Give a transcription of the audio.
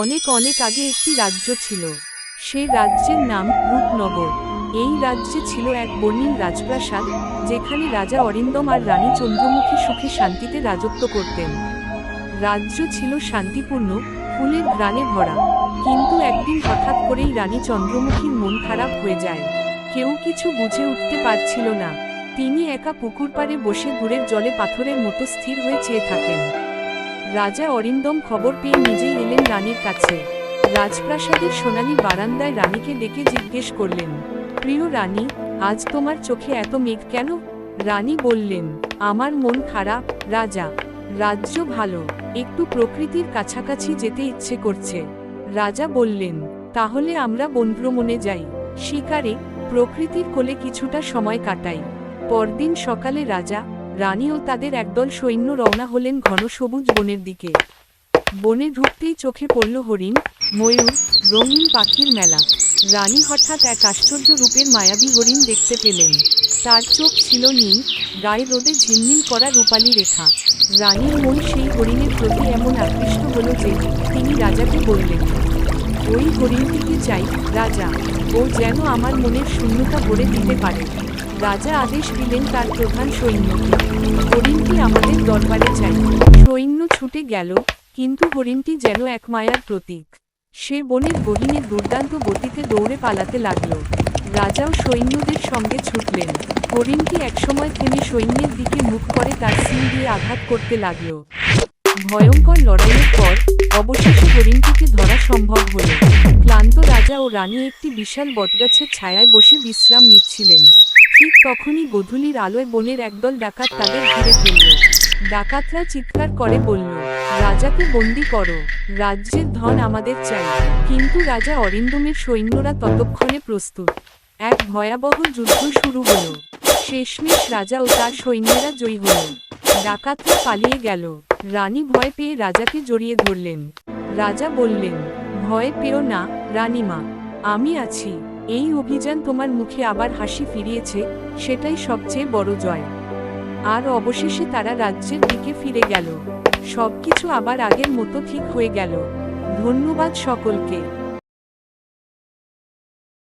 অনেক অনেক আগে একটি রাজ্য ছিল। সেই রাজ্যের নাম রূপনগর। এই রাজ্যে ছিল এক বর্ণিল রাজপ্রাসাদ, যেখানে রাজা অরিন্দম আর রানী চন্দ্রমুখী সুখে শান্তিতে রাজত্ব করতেন। রাজ্য ছিল শান্তিপূর্ণ, ফুলের ঘ্রাণে ভরা। কিন্তু একদিন হঠাৎ করেই রানী চন্দ্রমুখীর মন খারাপ হয়ে যায়। কেউ কিছু বুঝে উঠতে পারছিল না। তিনি একা পুকুর পাড়ে বসে দূরের জলে পাথরের মতো স্থির হয়ে চেয়ে থাকেন। রাজা অরিন্দম খবর পেয়ে নিজেই এলেন রানীর কাছে। রাজপ্রাসাদের সোনালী বারান্দায় রানীকে ডেকে জিজ্ঞেস করলেন, প্রিয় রানী, আজ তোমার চোখে এত মেঘ কেন? রানী বললেন, আমার মন খারাপ রাজা। রাজ্য ভালো, একটু প্রকৃতির কাছাকাছি যেতে ইচ্ছে করছে। রাজা বললেন, তাহলে আমরা বনভ্রমণে যাই, শিকারে, প্রকৃতির কোলে কিছুটা সময় কাটাই। পরদিন সকালে রাজা, রানী ও তাদের একদল সৈন্য রওনা হলেন ঘন সবুজ বনের দিকে। বনে ঢুকতেই চোখে পড়ল হরিণ, ময়ূর, রঙিন পাখির মেলা। রানী হঠাৎ এক আশ্চর্য রূপের মায়াবী হরিণ দেখতে পেলেন। তার চোখ ছিল নীল, গায়ে রোদে ঝিলমিল করা রূপালী রেখা। রানীর মন সেই হরিণের প্রতি এমন আকৃষ্ট হল যে তিনি রাজাকে বললেন, ওই হরিণটিকে চাই রাজা, ও যেন আমার মনের শূন্যতা ভরে দিতে পারে। রাজা আদেশ দিলেন তার প্রধান সৈন্যকে, হরিণটি আমাদের দরবারে চাই। সৈন্য ছুটে গেল, কিন্তু হরিণটি যেন এক মায়ার প্রতীক। সে বনের গহীনে দুর্দান্ত গতিতে দৌড়ে পালাতে লাগল। রাজাও সৈন্যদের সঙ্গে ছুটলেন। হরিণটি একসময় থেমে সৈন্যের দিকে মুখ করে তার শিং দিয়ে আঘাত করতে লাগল। ভয়ঙ্কর লড়াইয়ের পর অবশেষে হরিণটিকে ধরা সম্ভব হল। ক্লান্ত রাজা ও রানী একটি বিশাল বটগাছের ছায়ায় বসে বিশ্রাম নিচ্ছিলেন। ঠিক তখনই গোধূলির আলোয় বনের একদল ডাকাত তাদের ঘিরে ফেলল। ডাকাতরা চিৎকার করে বলল, রাজাকে বন্দি করো, রাজ্যের ধন আমাদের চাই। কিন্তু রাজা অরিন্দমের সৈন্যরা ততক্ষণে প্রস্তুত। এক ভয়াবহ যুদ্ধ শুরু হল। শেষমেশ রাজা ও তার সৈন্যরা জয়ী হল। ডাকাতরা পালিয়ে গেল। রানী ভয় পেয়ে রাজাকে জড়িয়ে ধরলেন। রাজা বললেন, ভয় পেও না রানীমা, আমি আছি। এই অভিযান তোমার মুখে আবার হাসি ফিরিয়েছে, সেটাই সবচেয়ে বড় জয়। আর অবশেষে তারা রাজ্যের দিকে ফিরে গেল। সবকিছু আবার আগের মতো ঠিক হয়ে গেল। ধন্যবাদ সকলকে।